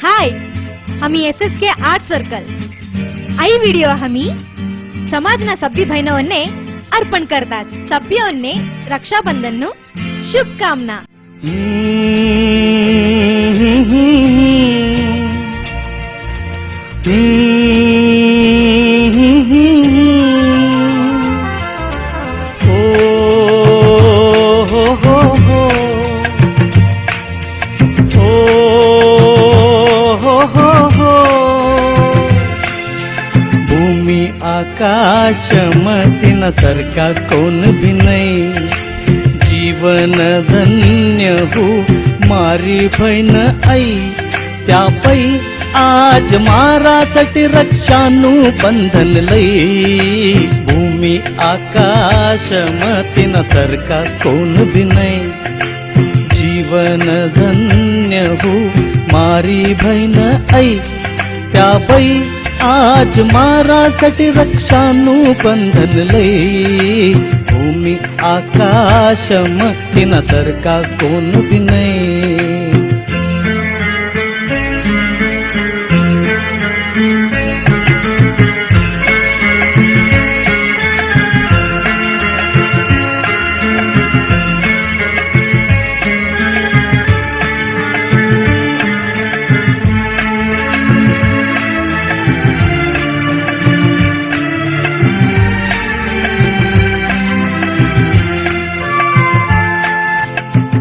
हाय, हमी SSK art circle I video हमी समाजना सभ्य बहिणवन्ने अर्पण करतात. सभ्योन्ने रक्षाबंधननु शुभकामना. आकाश मतीन सरका कोण भी नहीं, जीवन धन्य हो मारी बहन आई. त्यापै आज मारासाठी रक्षानु बंधन लई. भूमी आकाश मतीन सरका कोण भी नहीं, जीवन धन्य हो मारी बहन आई. त्यापै आज मारासाठी रक्षानु बंधन लई. भूमी आकाश मतीन सरका कोण भी नहीं.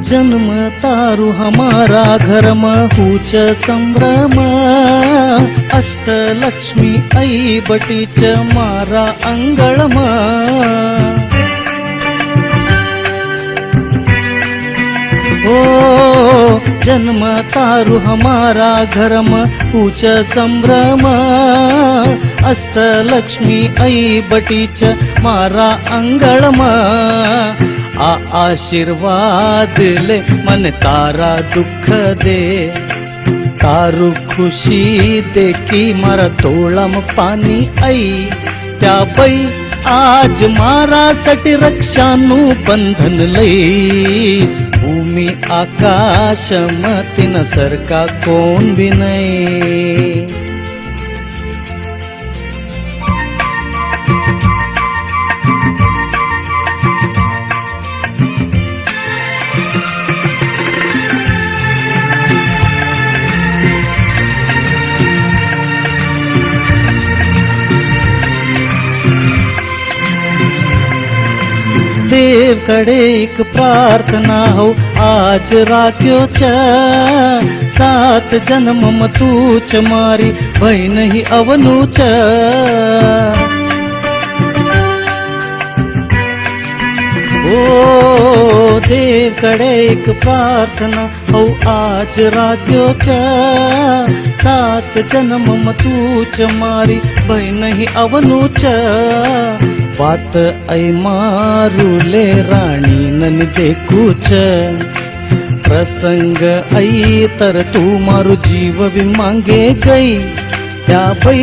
जन्म तारु हमारा घर में हुच संभ्रम. अष्टलक्ष्मी आई बटीच मारा अंगळ हो. जन्म तारु हमारा घर में हुच संभ्रम. अष्टलक्ष्मी आई बटीच मारा अंगळ आशीर्वाद ले मन तारा दुख दे. तारू खुशी दे की मारा तोळम पाणी आई. त्यापै आज मारासाठी रक्षानु बंधन लई. भूमी आकाश मतीन सरका कोण भी नहीं. देव कडे एक प्रार्थना हो आज राख्यो छ. 7 जन्म मतूच मारी बहीण ही अवनूच. ओ देव कडे एक प्रार्थना हो आज राख्यो छ. 7 जन्म मतूच मारी बहीण ही अवनूच. बात ऐ मारुले राणी नन देखूच. प्रसंग आई तर तू मारू जीव भी मांगे गई. त्यापै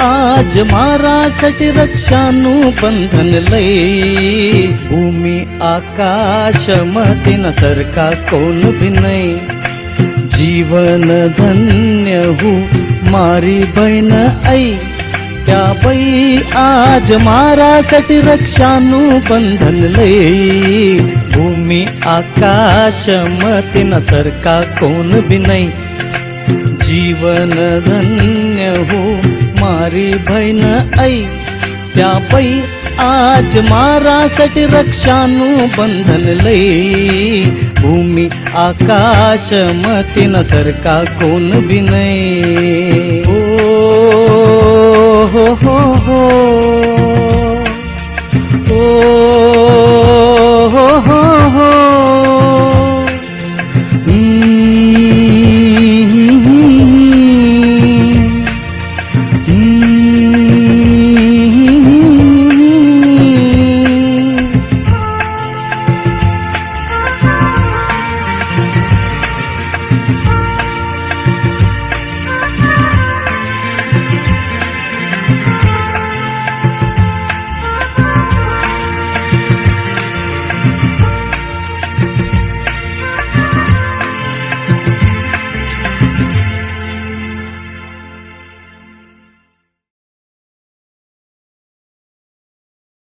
आज मारासाठी रक्षानु बंधन लई. भूमी आकाश मतीन सरका कोण भी नहीं, जीवन धन्य हो मारी बहन आई. त्यापै आज मारासाठी रक्षानु बंधन लई. भूमी आकाश मतीन सरका कोण भी नहीं, जीवन धन्य हो मारी बहन आई. त्यापै आज मारासाठी रक्षानु बंधन लई. भूमी आकाश मतीन सरका कोण भी नहीं.